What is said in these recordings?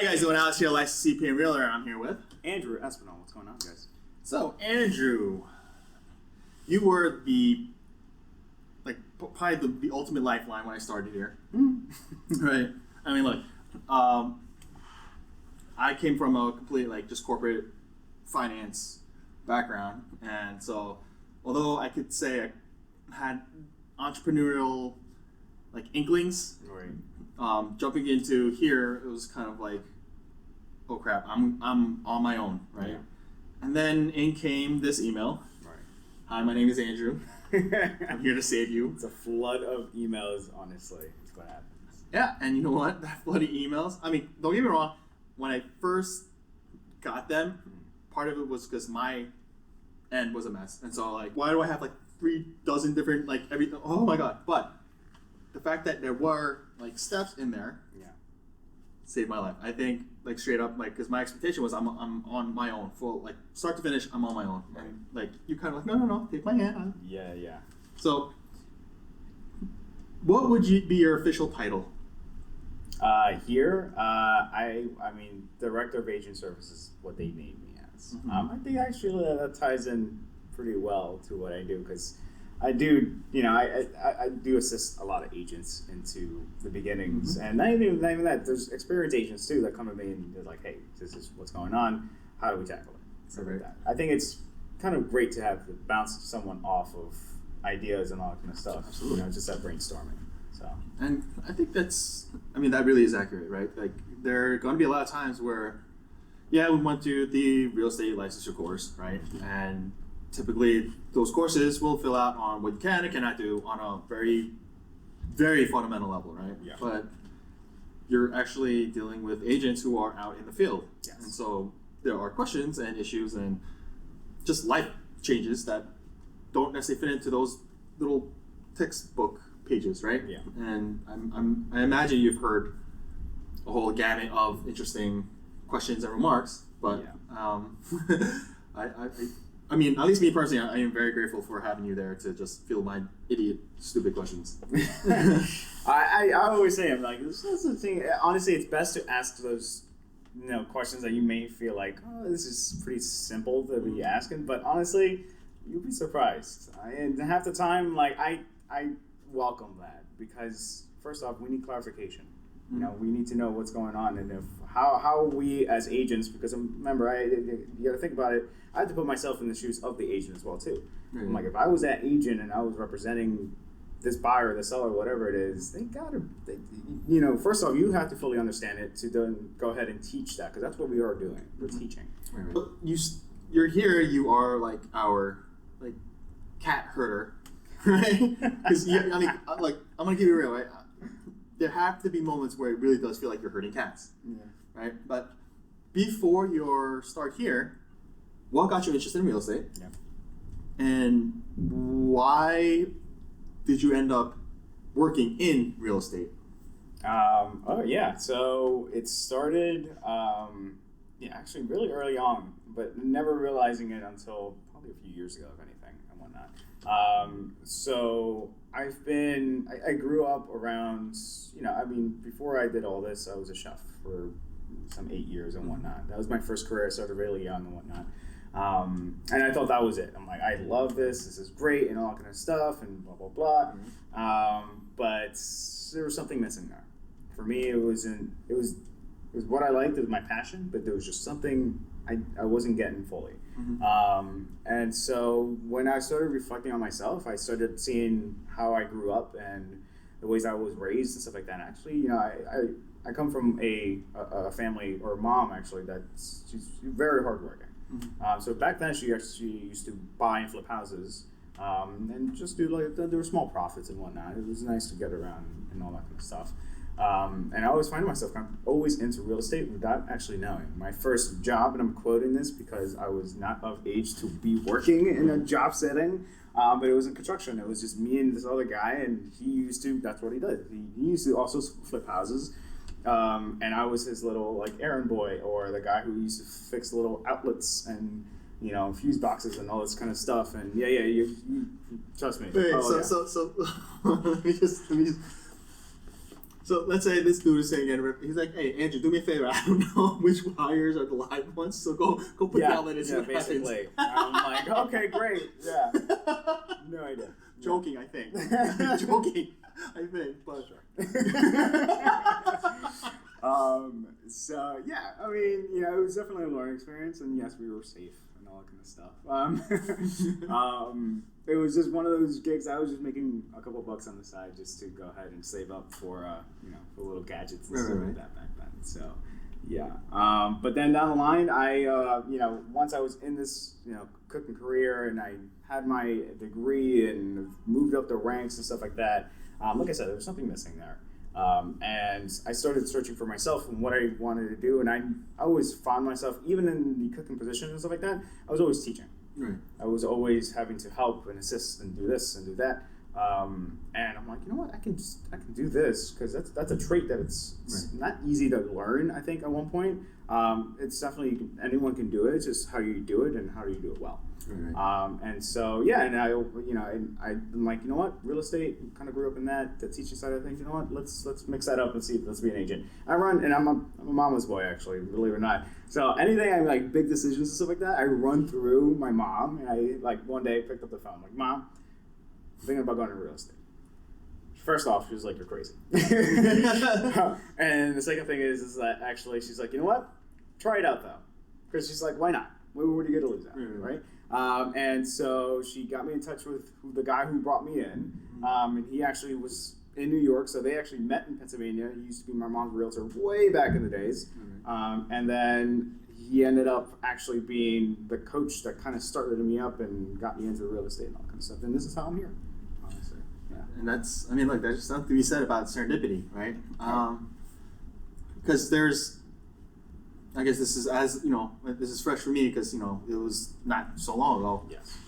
How you guys doing? Alex here, licensed CPA and Realtor, and I'm here with Andrew Espinal. What's going on, guys? So, Andrew, you were probably the ultimate lifeline when I started here. Right? I mean, look, I came from a complete, just corporate finance background, and so, although I could say I had entrepreneurial, inklings, Right. Jumping into here, it was kind of like, oh crap, I'm on my own, right? Yeah. And then in came this email. Right. Hi, my name is Andrew. I'm here to save you. It's a flood of emails, honestly. It's what happens. Yeah, and you know what? That flood of emails, I mean, don't get me wrong, when I first got them, part of it was because my end was a mess. And so, why do I have 3 dozen different, everything? Oh my God. But the fact that there were, steps in there, Yeah. saved my life. I think, straight up, because my expectation was I'm on my own, full, start to finish, I'm on my own. Right. And, you kind of no, take my hand. Yeah. So, what would be your official title? Here, I mean, Director of Agent Services is what they named me as. Mm-hmm. I think actually that ties in pretty well to what I do, because I do, I do assist a lot of agents into the beginnings, and not even that. There's experienced agents too that come to me and they're like, "Hey, this is what's going on. How do we tackle it?" Stuff like that. I think it's kind of great to have bounce someone off of ideas and all that kind of stuff. Absolutely. Just that brainstorming. So. And I think that really is accurate, right? There are going to be a lot of times where, we went to the real estate licensure course, right? And typically those courses will fill out on what you can and cannot do on a very, very fundamental level, right? Yeah. But you're actually dealing with agents who are out in the field. Yes. And so there are questions and issues and just life changes that don't necessarily fit into those little textbook pages, right? Yeah. And I imagine you've heard a whole gamut of interesting questions and remarks, but I mean, at least me personally, I am very grateful for having you there to just field my stupid questions. I always say, I'm like, this is the thing. Honestly, it's best to ask those, questions that you may feel like, oh, this is pretty simple to be asking, but honestly, you'll be surprised. And half the time, I welcome that, because first off, we need clarification. We need to know what's going on, and how we as agents, because remember, you got to think about it. I have to put myself in the shoes of the agent as well too. Mm-hmm. I'm like, if I was that agent and I was representing this buyer, the seller, whatever it is, first off, you have to fully understand it to then go ahead and teach that, because that's what we are doing. We're teaching. Right. But you're here. You are our cat herder, right? Because I'm gonna give you real, right? There have to be moments where it really does feel like you're herding cats, right? But before your start here, what got you interested in real estate? Yeah. And why did you end up working in real estate? So it started, actually really early on, but never realizing it until probably a few years ago, if anything, and whatnot. So I grew up around, before I did all this, I was a chef for some 8 years and whatnot. That was my first career. I started really young and whatnot. And I thought that was it. I'm like, I love this. This is great and all that kind of stuff and blah, blah, blah. But there was something missing there. For me, it was what I liked. It was my passion, but there was just something I wasn't getting fully. And so when I started reflecting on myself, I started seeing how I grew up and the ways I was raised and stuff like that. And actually, I come from a family, or a mom actually, she's very hardworking. So back then she actually used to buy and flip houses, and just do there were small profits and whatnot. It was nice to get around and all that kind of stuff. And I always find myself kind of always into real estate without actually knowing. My first job, and I'm quoting this because I was not of age to be working in a job setting, but it was in construction. It was just me and this other guy, and that's what he did. He used to also flip houses. And I was his little errand boy, or the guy who used to fix little outlets and fuse boxes and all this kind of stuff. And you trust me. Wait, so let me just. So let's say this dude is saying, he's like, "Hey, Andrew, do me a favor. I don't know which wires are the live ones, so go put the outlet in." Yeah, basically. I'm like, okay, great. Yeah. No idea. Joking, I think. Joking, I think. But so yeah, I mean, it was definitely a learning experience, and yes, we were safe and all that kind of stuff. It was just one of those gigs. I was just making a couple bucks on the side just to go ahead and save up for for little gadgets and stuff like that back then. So yeah, but then down the line, I once I was in this cooking career and I had my degree and moved up the ranks and stuff like that. Like I said, there was something missing there. And I started searching for myself and what I wanted to do, and I always found myself, even in the cooking position and stuff like that, I was always teaching. Right. I was always having to help and assist and do this and do that. And I'm like, you know what, I can do this, because that's a trait that it's not easy to learn, I think, at one point. It's definitely, anyone can do it, it's just how you do it and how do you do it well. Right. And so, yeah, and I'm like, you know what, real estate, kind of grew up in that, the teaching side of things, you know what, let's mix that up and see, let's be an agent. I'm a mama's boy, actually, believe it or not. So anything, I like big decisions and stuff like that, I run through my mom, and I, like, one day picked up the phone, like, Mom, I'm thinking about going to real estate. First off, she was like, you're crazy. And the second thing is that actually she's like, you know what, try it out though. Because she's like, why not? What are you going to lose out, right? And so she got me in touch with the guy who brought me in. And he actually was in New York, so they actually met in Pennsylvania. He used to be my mom's realtor way back in the days. And then he ended up actually being the coach that kind of started me up and got me into real estate and all that kind of stuff. And this is how I'm here, honestly. Yeah. And that's just something to be said about serendipity, right? Because I guess this is, this is fresh for me because, it was not so long ago. Yes.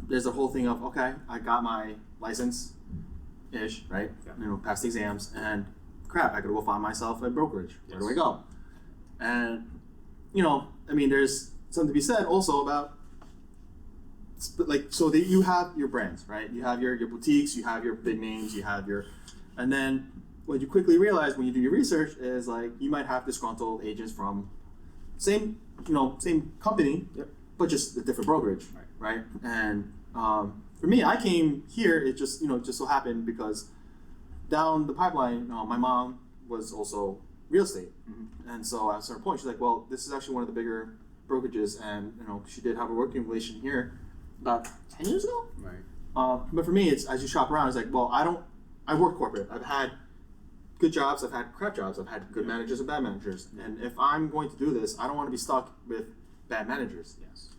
There's a whole thing of, okay, I got my license-ish, right? Yeah. Passed the exams, and crap, I could go find myself a brokerage. Where do I go? And, there's something to be said also about, you have your brands, right? You have your boutiques, you have your big names, and then what you quickly realize when you do your research is like you might have disgruntled agents from same company, but just a different brokerage, right? And for me, I came here. It just so happened because down the pipeline, my mom was also real estate, and so at a certain point, she's like, "Well, this is actually one of the bigger brokerages," and she did have a working relation here about 10 years ago. Right. But for me, it's as you shop around, it's like, well, I work corporate. I've had good jobs, I've had crap jobs, I've had good managers and bad managers. And if I'm going to do this, I don't want to be stuck with bad managers. Yes.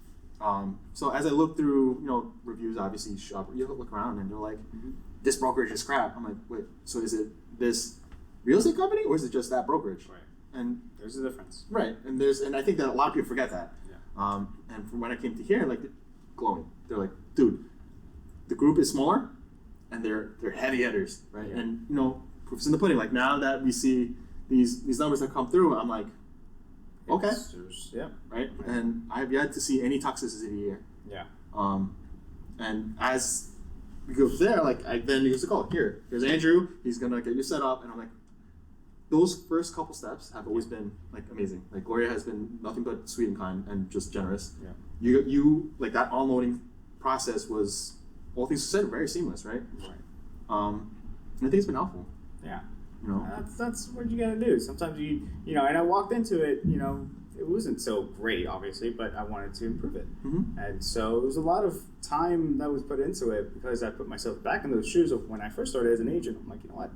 So as I look through, reviews, obviously you look around and you're like, this brokerage is crap. I'm like, wait, so is it this real estate company or is it just that brokerage? Right. And there's a difference. Right. And I think that a lot of people forget that. Yeah. And from when I came to here, like, glowing. They're like, dude, the group is smaller and they're heavy hitters, right? Yeah. And proof's in the pudding. Like now that we see these numbers that come through, I'm like, okay, right. And I've yet to see any toxicity here. Yeah. And as we go there, then he goes to call. Here's Andrew. He's gonna get you set up, and I'm like, those first couple steps have always been like amazing. Like Gloria has been nothing but sweet and kind and just generous. Yeah. You like that onloading process was, all things said, very seamless, right? Right. I think it's been helpful. Yeah. That's what you gotta do. Sometimes and I walked into it, it wasn't so great, obviously, but I wanted to improve it. And so there was a lot of time that was put into it because I put myself back in those shoes of when I first started as an agent. I'm like, you know what,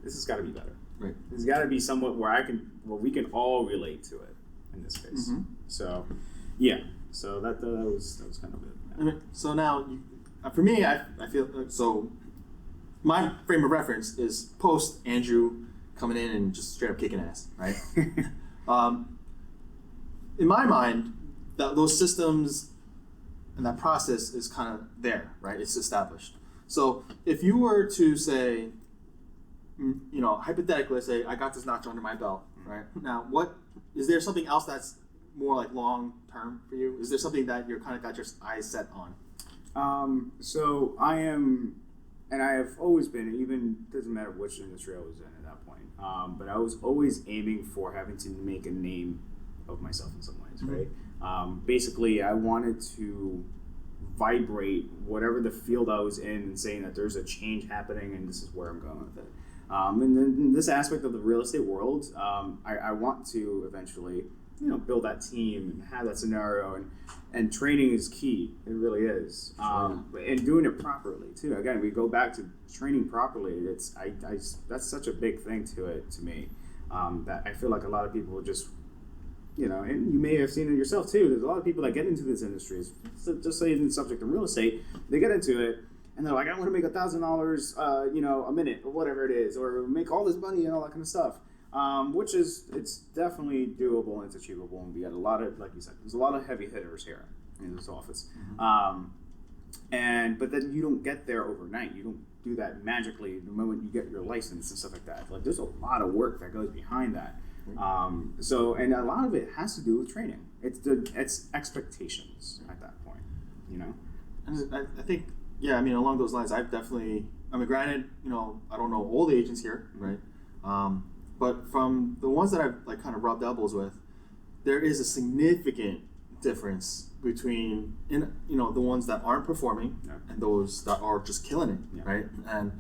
this has got to be better. Right. There's got to be somewhat where we can all relate to it in this case. So, yeah. So that was kind of it. Yeah. So now, for me, I feel so. My frame of reference is post Andrew coming in and just straight up kicking ass, right? In my mind, those systems and that process is kind of there, right? It's established. So if you were to say, hypothetically, say I got this notch under my belt, right? Now, is there something else that's more like long term for you? Is there something that you're kind of got your eyes set on? So I am. And I have always been, even doesn't matter which industry I was in at that point. but I was always aiming for having to make a name of myself in some ways, right? Basically, I wanted to vibrate whatever the field I was in and saying that there's a change happening and this is where I'm going with it. And then in this aspect of the real estate world, I want to eventually, build that team and have that scenario, and training is key. It really is. And doing it properly too. Again, we go back to training properly. That's such a big thing to me. That I feel like a lot of people just, and you may have seen it yourself too. There's a lot of people that get into this industry. Just say in the subject of real estate, they get into it and they're like, I want to make $1,000, a minute or whatever it is, or make all this money and all that kind of stuff. Which it's definitely doable and it's achievable. And we got a lot of, like you said, there's a lot of heavy hitters here in this office. But then you don't get there overnight. You don't do that magically the moment you get your license and stuff like that. Like there's a lot of work that goes behind that. And a lot of it has to do with training. It's expectations at that point, And I think, along those lines, granted, I don't know all the agents here, right? But from the ones that I've kind of rubbed elbows with, there is a significant difference between the ones that aren't performing and those that are just killing it, right? And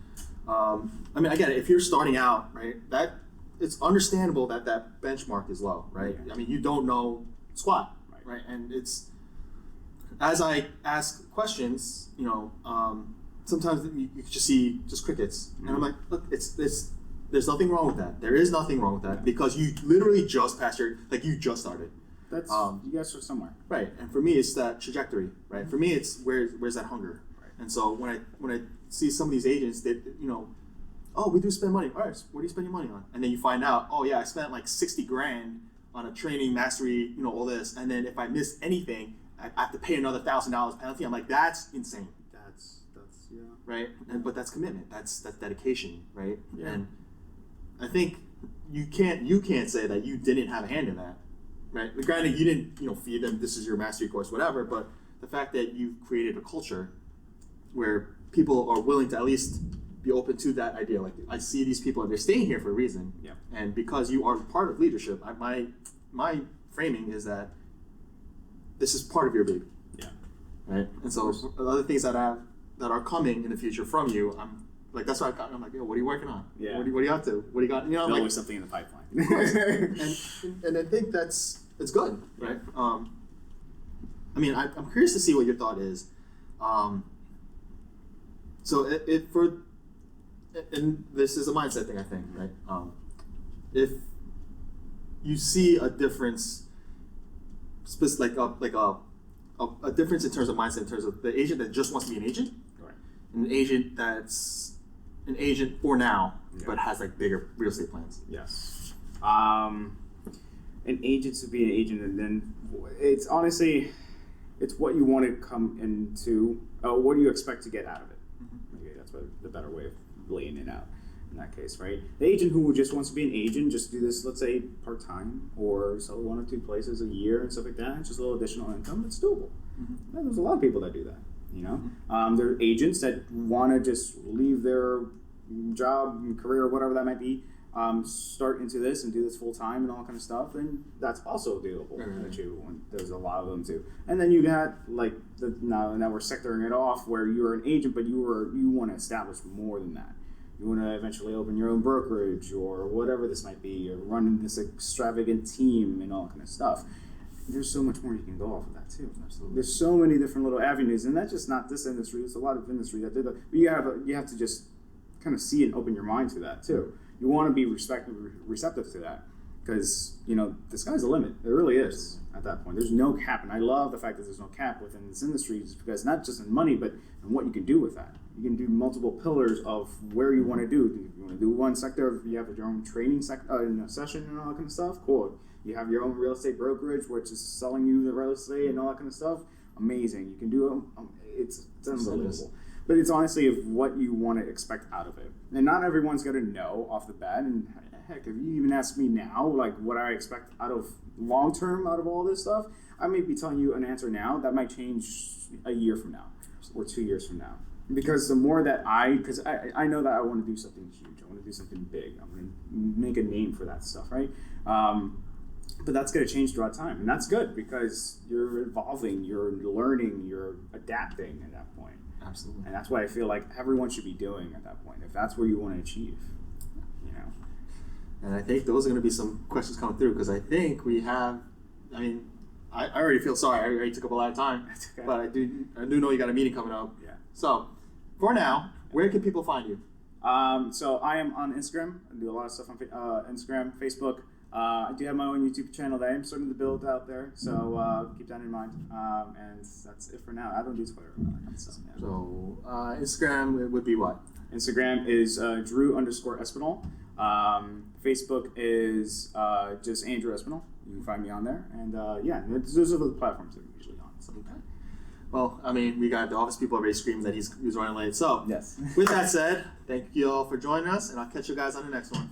I get it. If you're starting out, right, that it's understandable that benchmark is low, right? I mean, you don't know squat, right? And it's as I ask questions, sometimes you just see just crickets, and I'm like, look, there's nothing wrong with that. There is nothing wrong with that because you literally just passed you just started. That's you guys are somewhere, right? And for me, it's that trajectory, right? For me, it's where's that hunger, right? And so when I see some of these agents that oh, we do spend money. All right, so what do you spend your money on? And then you find out, oh yeah, I spent like $60,000 on a training, mastery, all this. And then if I miss anything, I have to pay another $1,000 penalty. I'm like, that's insane. That's right. But that's commitment. That's dedication, right? Yeah. And I think you can't say that you didn't have a hand in that, right? Granted, you didn't feed them. This is your mastery course, whatever. But the fact that you've created a culture where people are willing to at least be open to that idea. Like, I see these people and they're staying here for a reason. Yeah. And because you are part of leadership, my framing is that this is part of your baby. Yeah. Right. And so other things that are coming in the future from you, I'm like, that's why I'm like, what are you working on? Yeah. What are you up to? What do you got? There's always something in the pipeline. and I think it's good, right? I'm curious to see what your thought is. So and this is a mindset thing, I think, right? If you see a difference, like a difference in terms of mindset, in terms of the agent that just wants to be an agent, right, and an agent that's an agent for now, but has like bigger real estate plans. Yes. An agent to be an agent, and then it's honestly, it's what you want to come into. What do you expect to get out of it? Maybe that's the better way of laying it out in that case, right? The agent who just wants to be an agent, just do this, let's say, part-time, or sell 1 or 2 places a year and stuff like that, just a little additional income, it's doable. Yeah, there's a lot of people that do that, There are agents that want to just leave their job, career, whatever that might be, start into this and do this full-time and all kind of stuff, and that's also doable and achievable, and there's a lot of them too. And then you got like now we're sectoring it off where you're an agent, but you want to establish more than that. You want to eventually open your own brokerage or whatever this might be, or run this extravagant team and all kind of stuff. There's so much more you can go off of that too. Absolutely. There's so many different little avenues, and that's just not this industry. There's a lot of industry that do that. But you have to just kind of see and open your mind to that too. You want to be receptive to that, because the sky's the limit. There really is at that point. There's no cap, and I love the fact that there's no cap within this industry, just because not just in money, but in what you can do with that. You can do multiple pillars of where you want to do. If you want to do one sector, you have your own training session and all that kind of stuff. Cool. You have your own real estate brokerage, which is selling you the real estate and all that kind of stuff. Amazing. You can do it. It's unbelievable. But it's honestly of what you want to expect out of it. And not everyone's going to know off the bat. And heck, if you even ask me now, like what I expect out of long term out of all this stuff, I may be telling you an answer now that might change a year from now or 2 years from now. Because the more that because I know that I want to do something huge. I want to do something big. I want to make a name for that stuff, right? But that's going to change throughout time. And that's good because you're evolving, you're learning, you're adapting at that point. Absolutely. And that's what I feel like everyone should be doing at that point, if that's where you want to achieve, you know. And I think those are going to be some questions coming through because I think we have, I mean, I already feel sorry. I already took up a lot of time. Okay. But I do know you got a meeting coming up. Yeah. So, for now, where can people find you? So I am on Instagram. I do a lot of stuff on Instagram, Facebook. I do have my own YouTube channel that I'm starting to build out there. So keep that in mind. And that's it for now. I don't do Twitter. So Instagram would be what? Instagram is Drew_Espinal. Facebook is just Andrew Espinal. You can find me on there. And those are the platforms that I'm usually on. So. Okay. Well, I mean, we got the office people already screaming that he's running late. So, yes. With that said, thank you all for joining us, and I'll catch you guys on the next one.